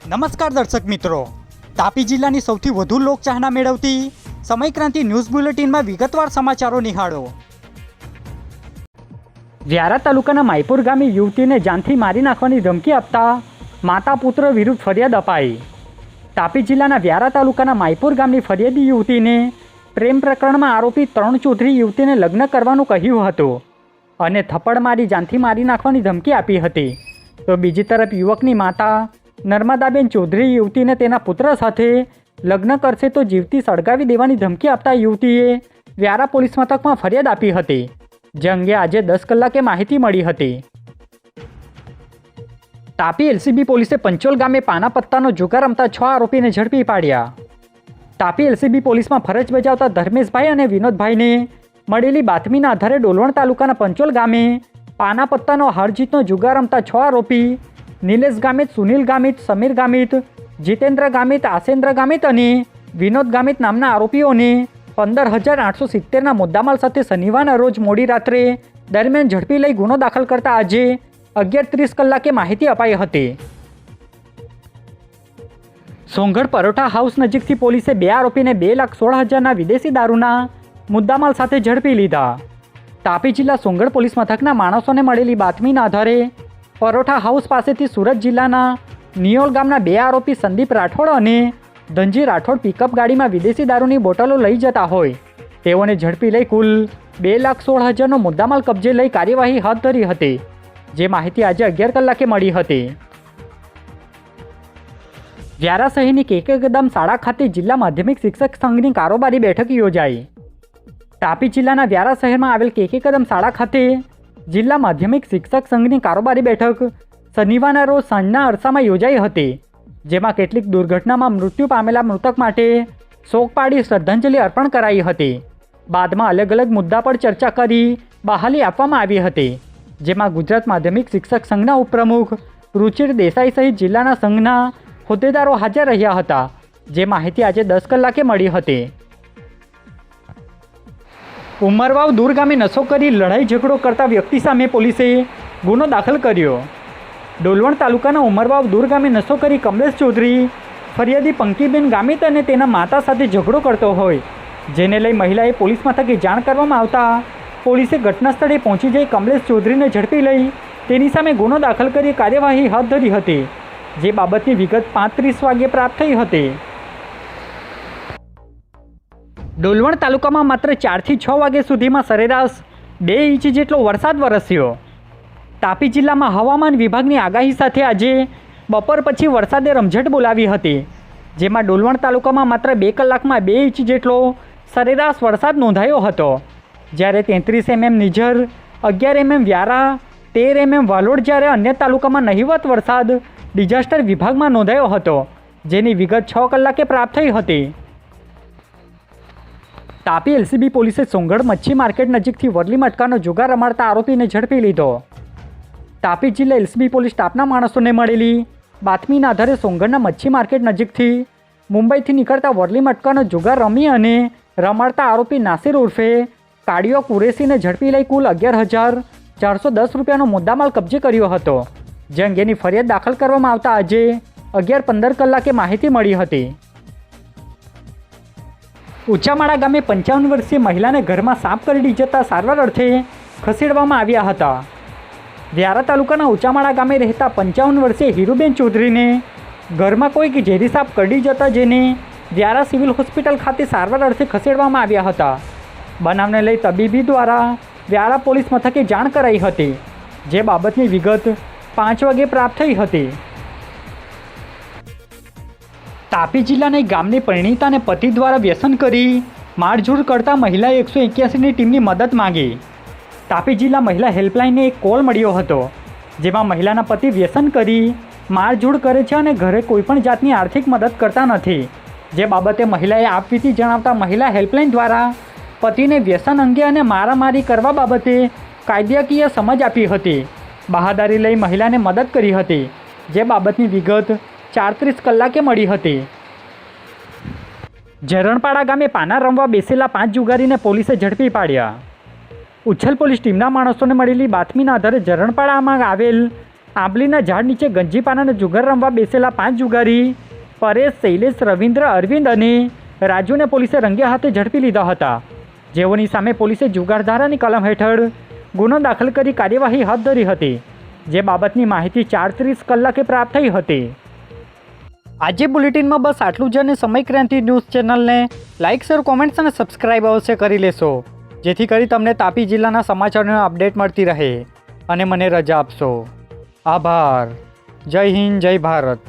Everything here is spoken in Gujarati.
નમસ્કાર દર્શક મિત્રો, તાપી જિલ્લાની સૌથી વધુ લોકચાહના મેળવતી સમયક્રાંતિ ન્યૂઝ બુલેટિનમાં વિગતવાર સમાચારો નિહાળો। વ્યારા તાલુકાના માયપુર ગામે યુવતીને જાનથી મારી નાખવાની ધમકી આપતા માતા પુત્ર વિરુદ્ધ ફરિયાદ અપાઈ। તાપી જિલ્લાના વ્યારા તાલુકાના માયપુર ગામની ફરિયાદી યુવતીને પ્રેમ પ્રકરણમાં આરોપી તરુણ ચૌધરી યુવતીને લગ્ન કરવાનું કહ્યું હતું અને થપ્પડ મારી જાનથી મારી નાખવાની ધમકી આપી હતી। તો બીજી તરફ યુવકની માતા નર્મદાબેન ચૌધરી યુવતીને તેના પુત્ર સાથે લગ્ન કરશે તો જીવતી સળગાવી દેવાની ધમકી આપતા યુવતીએ વ્યારા પોલીસ મથકમાં ફરિયાદ આપી હતી, જે અંગે આજે 10 કલાકે માહિતી મળી હતી। તાપી એલસીબી પોલીસે પંચોલ ગામે પાના પત્તાનો જુગાર રમતા 6 આરોપીને ઝડપી પાડ્યા। તાપી એલસીબી પોલીસમાં ફરજ બજાવતા ધર્મેશભાઈ અને વિનોદભાઈને મળેલી બાતમીના આધારે ડોલવણ તાલુકાના પંચોલ ગામે પાના પત્તાનો હારજીતનો જુગાર રમતા 6 આરોપી નિલેશ ગામિત, સુનિલ ગામિત, સમીર ગામિત, જીતેન્દ્ર ગામિત, આશેન્દ્ર ગામિત અને વિનોદ ગામિત નામના આરોપીઓને 15,870ના મુદ્દામાલ સાથે શનિવારના રોજ મોડી રાત્રે દરમિયાન ઝડપી લઈ ગુનો દાખલ કરતા આજે 11:30 કલાકે માહિતી અપાઈ હતી। સોંગઢ પરોઠા હાઉસ નજીકથી પોલીસે 2 આરોપીને 2,16,000ના વિદેશી દારૂના મુદ્દામાલ સાથે ઝડપી લીધા। તાપી જિલ્લા સોંગઢ પોલીસ મથકના માણસોને મળેલી બાતમીના આધારે પરોઠા હાઉસ પાસેથી સુરત જિલ્લાના નિયોલ ગામના 2 આરોપી સંદીપ રાઠોડ અને ધનજી રાઠોડ પિકઅપ ગાડીમાં વિદેશી દારૂની બોટલો લઈ જતા હોય તેઓને ઝડપી લઈ કુલ 2,16,000નો મુદ્દામાલ કબજે લઈ કાર્યવાહી હાથ ધરી હતી, જે માહિતી આજે 11 કલાકે મળી હતી। વ્યારા શહેરની કેકે કદમ શાળા ખાતે જિલ્લા માધ્યમિક શિક્ષક સંઘની કારોબારી બેઠક યોજાઈ। તાપી જિલ્લાના વ્યારા શહેરમાં આવેલ કેકે કદમ શાળા ખાતે જિલ્લા માધ્યમિક શિક્ષક સંઘની કારોબારી બેઠક શનિવારના રોજ સાંજના અરસામાં યોજાઈ હતી, જેમાં કેટલીક દુર્ઘટનામાં મૃત્યુ પામેલા મૃતક માટે શોક પાડી શ્રદ્ધાંજલિ અર્પણ કરાઈ હતી। બાદમાં અલગ અલગ મુદ્દા પર ચર્ચા કરી બહાલી આપવામાં આવી હતી, જેમાં ગુજરાત માધ્યમિક શિક્ષક સંઘના ઉપપ્રમુખ રુચિર દેસાઈ સહિત જિલ્લાના સંઘના હોદ્દેદારો હાજર રહ્યા હતા, જે માહિતી આજે 10 કલાકે મળી હતી। ઉમરવાવ દૂર ગામે નશો કરી લડાઈ ઝઘડો કરતા વ્યક્તિ સામે પોલીસે ગુનો દાખલ કર્યો। ડોલવણ તાલુકાના ઉમરવાવ દૂર ગામે નશો કરી કમલેશ ચૌધરી ફરિયાદી પંકીબેન ગામિત અને તેના માતા સાથે ઝઘડો કરતો હોય, જેને લઈ મહિલાએ પોલીસ મથકે જાણ કરવામાં આવતા પોલીસે ઘટના સ્થળે પહોંચી જઈ કમલેશ ચૌધરીને ઝડપી લઈ તેની સામે ગુનો દાખલ કરી કાર્યવાહી હાથ ધરી હતી, જે બાબતની વિગત 5:30 વાગ્યે પ્રાપ્ત થઈ હતી। ડોલવણ તાલુકામાં માત્ર 4 થી 6 વાગ્યા સુધીમાં સરેરાશ 2 ઇંચ જેટલો વરસાદ વરસ્યો। તાપી જિલ્લામાં હવામાન વિભાગની આગાહી સાથે આજે બપોર પછી વરસાદે રમઝટ બોલાવી હતી, જેમાં ડોલવણ તાલુકામાં માત્ર 2 કલાકમાં 2 ઇંચ જેટલો સરેરાશ વરસાદ નોંધાયો હતો, જ્યારે 33 mm Nizar, 11 mm Vyara, 13 mm Valod, જ્યારે અન્ય તાલુકામાં નહિવત વરસાદ ડિઝાસ્ટર વિભાગમાં નોંધાયો હતો, જેની વિગત 6 કલાકે પ્રાપ્ત થઈ હતી। તાપી એલસીબી પોલીસે સોંગઢ મચ્છી માર્કેટ નજીકથી વરલી મટકાનો જુગાર રમાડતા આરોપીને ઝડપી લીધો। તાપી જિલ્લા એલસીબી પોલીસ સ્ટાફના માણસોને મળેલી બાતમીના આધારે સોંગઢના મચ્છી માર્કેટ નજીકથી મુંબઈથી નીકળતા વરલી મટકાનો જુગાર રમી અને રમાડતા આરોપી નાસિર ઉર્ફે કાડિયો કુરેશીને ઝડપી લઈ કુલ 11,410 રૂપિયાનો મુદ્દામાલ કબજે કર્યો હતો, જે અંગેની ફરિયાદ દાખલ કરવામાં આવતા આજે 11:15 કલાકે માહિતી મળી હતી। ઉચામાળા ગામે 55 વર્ષીય મહિલાને ઘરમાં સાપ કરડી જતા સારવાર અર્થે ખસેડવામાં આવ્યા હતા। વ્યારા તાલુકાના ઉચામાળા ગામે રહેતા 55 વર્ષીય હીરુબેન ચૌધરીને ઘરમાં કોઈક ઝેરી સાપ કરડી જતા જેને વ્યારા સિવિલ હોસ્પિટલ ખાતે સારવાર અર્થે ખસેડવામાં આવ્યા હતા। બનાવને લઈ તબીબી દ્વારા વ્યારા પોલીસ મથકે જાણ કરાઈ હતી, જે બાબતની વિગત 5 વાગે પ્રાપ્ત થઈ હતી। તાપી જિલ્લાના એક ગામની પરિણીતાને પતિ દ્વારા વ્યસન કરી મારઝૂડ કરતા મહિલાએ 181ની ટીમની મદદ માંગી। તાપી જિલ્લા મહિલા હેલ્પલાઇનને એક કોલ મળ્યો હતો, જેમાં મહિલાના પતિ વ્યસન કરી મારઝૂડ કરે છે અને ઘરે કોઈપણ જાતની આર્થિક મદદ કરતા નથી, જે બાબતે મહિલાએ આપવીતી જણાવતા મહિલા હેલ્પલાઇન દ્વારા પતિને વ્યસન અંગે અને મારામારી કરવા બાબતે કાયદાકીય સમજ આપી હતી। બહાદારી લઈ મહિલાને મદદ કરી હતી, જે બાબતની વિગત 4:30 કલાકે મળી હતી। ઝરણપાડા ગામે પાના રમવા બેસેલા 5 જુગારીને પોલીસે ઝડપી પાડ્યા। ઉચ્છલ પોલીસ ટીમના માણસોને મળેલી બાતમીના આધારે ઝરણપાડામાં આવેલ આંબલીના ઝાડ નીચે ગંજીપાનાનો જુગાર રમવા બેસેલા 5 જુગારી પરેશ, શૈલેષ, રવિન્દ્ર, અરવિંદ અને રાજુને પોલીસે રંગે હાથે ઝડપી લીધા હતા, જેઓની સામે પોલીસે જુગારધારાની કલમ હેઠળ ગુનો દાખલ કરી કાર્યવાહી હાથ ધરી હતી, જે બાબતની માહિતી 4:30 કલાકે પ્રાપ્ત થઈ હતી. આજે બુલેટિનમાં બસ આટલું જ. અને સમય ક્રાંતિ ન્યૂઝ ચેનલને લાઇક, શેર, કોમેન્ટ્સ અને સબસ્ક્રાઇબ અવશ્ય કરી લેશો, જેથી કરી તમને તાપી જિલ્લાના સમાચારોની અપડેટ મળતી રહે અને મને રજા આપશો. આભાર. જય હિન્દ, જય ભારત.